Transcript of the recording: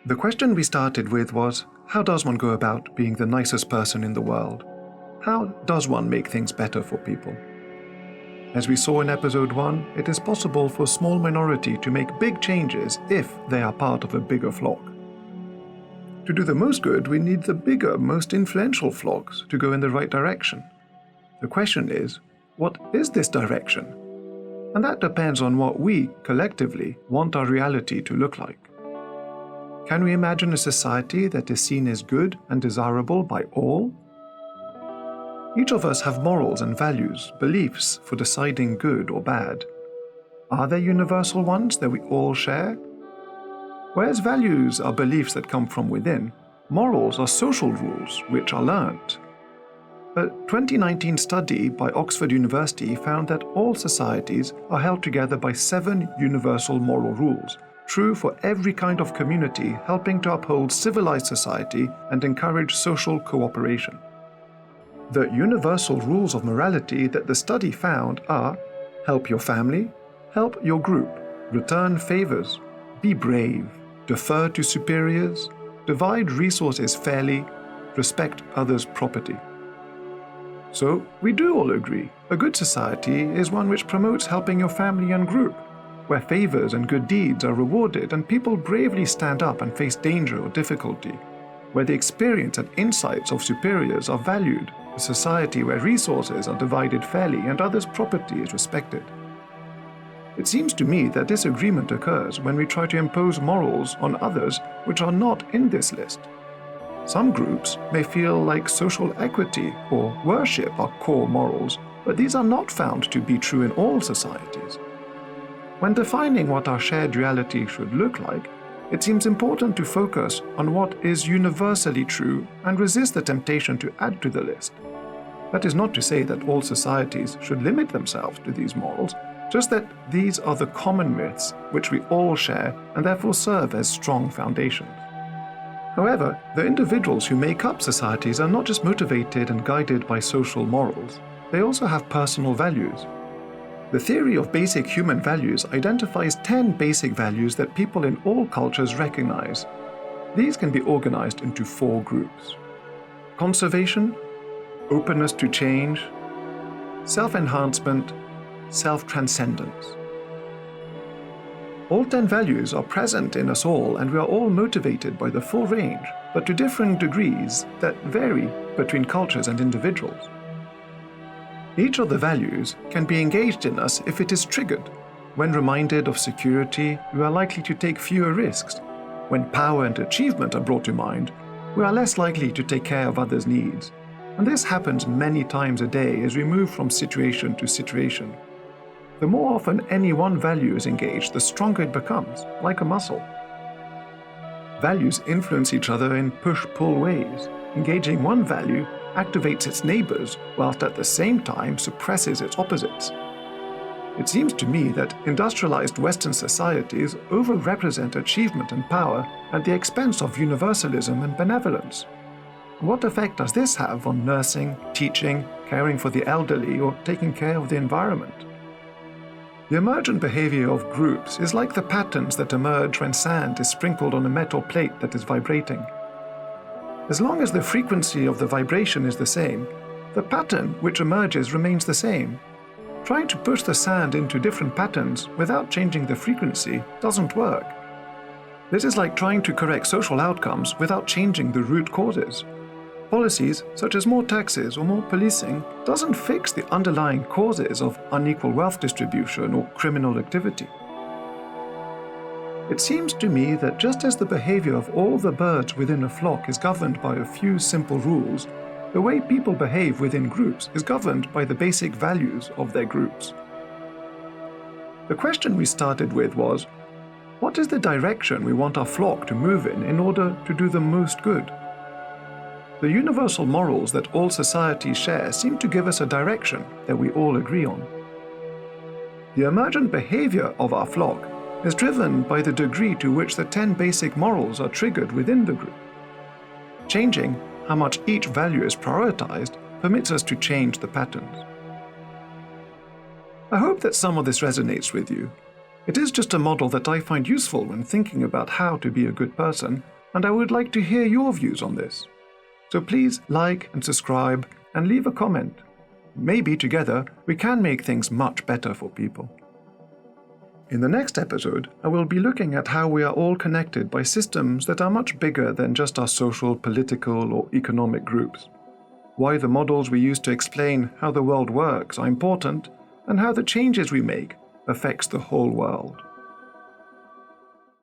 The question we started with was, how does one go about being the nicest person in the world? How does one make things better for people? As we saw in episode 1, it is possible for a small minority to make big changes if they are part of a bigger flock. To do the most good, we need the bigger, most influential flocks to go in the right direction. The question is, what is this direction? And that depends on what we, collectively, want our reality to look like. Can we imagine a society that is seen as good and desirable by all? Each of us have morals and values, beliefs for deciding good or bad. Are there universal ones that we all share? Whereas values are beliefs that come from within, morals are social rules which are learnt. A 2019 study by Oxford University found that all societies are held together by 7 universal moral rules, true for every kind of community, helping to uphold civilized society and encourage social cooperation. The universal rules of morality that the study found are: help your family, help your group, return favors, be brave, defer to superiors, divide resources fairly, respect others' property. So, we do all agree, a good society is one which promotes helping your family and group, where favors and good deeds are rewarded and people bravely stand up and face danger or difficulty, where the experience and insights of superiors are valued, a society where resources are divided fairly and others' property is respected. It seems to me that disagreement occurs when we try to impose morals on others which are not in this list. Some groups may feel like social equity or worship are core morals, but these are not found to be true in all societies. When defining what our shared reality should look like, it seems important to focus on what is universally true and resist the temptation to add to the list. That is not to say that all societies should limit themselves to these morals, just that these are the common myths which we all share and therefore serve as strong foundations. However, the individuals who make up societies are not just motivated and guided by social morals, they also have personal values. The theory of basic human values identifies 10 basic values that people in all cultures recognize. These can be organized into 4 groups: conservation, openness to change, self-enhancement, self-transcendence. All 10 values are present in us all, and we are all motivated by the full range, but to differing degrees that vary between cultures and individuals. Each of the values can be engaged in us if it is triggered. When reminded of security, we are likely to take fewer risks. When power and achievement are brought to mind, we are less likely to take care of others' needs. And this happens many times a day as we move from situation to situation. The more often any one value is engaged, the stronger it becomes, like a muscle. Values influence each other in push-pull ways. Engaging one value activates its neighbors, whilst at the same time suppresses its opposites. It seems to me that industrialized Western societies overrepresent achievement and power at the expense of universalism and benevolence. What effect does this have on nursing, teaching, caring for the elderly, or taking care of the environment? The emergent behavior of groups is like the patterns that emerge when sand is sprinkled on a metal plate that is vibrating. As long as the frequency of the vibration is the same, the pattern which emerges remains the same. Trying to push the sand into different patterns without changing the frequency doesn't work. This is like trying to correct social outcomes without changing the root causes. Policies, such as more taxes or more policing, doesn't fix the underlying causes of unequal wealth distribution or criminal activity. It seems to me that just as the behavior of all the birds within a flock is governed by a few simple rules, the way people behave within groups is governed by the basic values of their groups. The question we started with was, what is the direction we want our flock to move in order to do the most good? The universal morals that all societies share seem to give us a direction that we all agree on. The emergent behavior of our flock is driven by the degree to which the 10 basic morals are triggered within the group. Changing how much each value is prioritized permits us to change the patterns. I hope that some of this resonates with you. It is just a model that I find useful when thinking about how to be a good person, and I would like to hear your views on this. So please like and subscribe and leave a comment. Maybe together we can make things much better for people. In the next episode, I will be looking at how we are all connected by systems that are much bigger than just our social, political, or economic groups. Why the models we use to explain how the world works are important, and how the changes we make affects the whole world.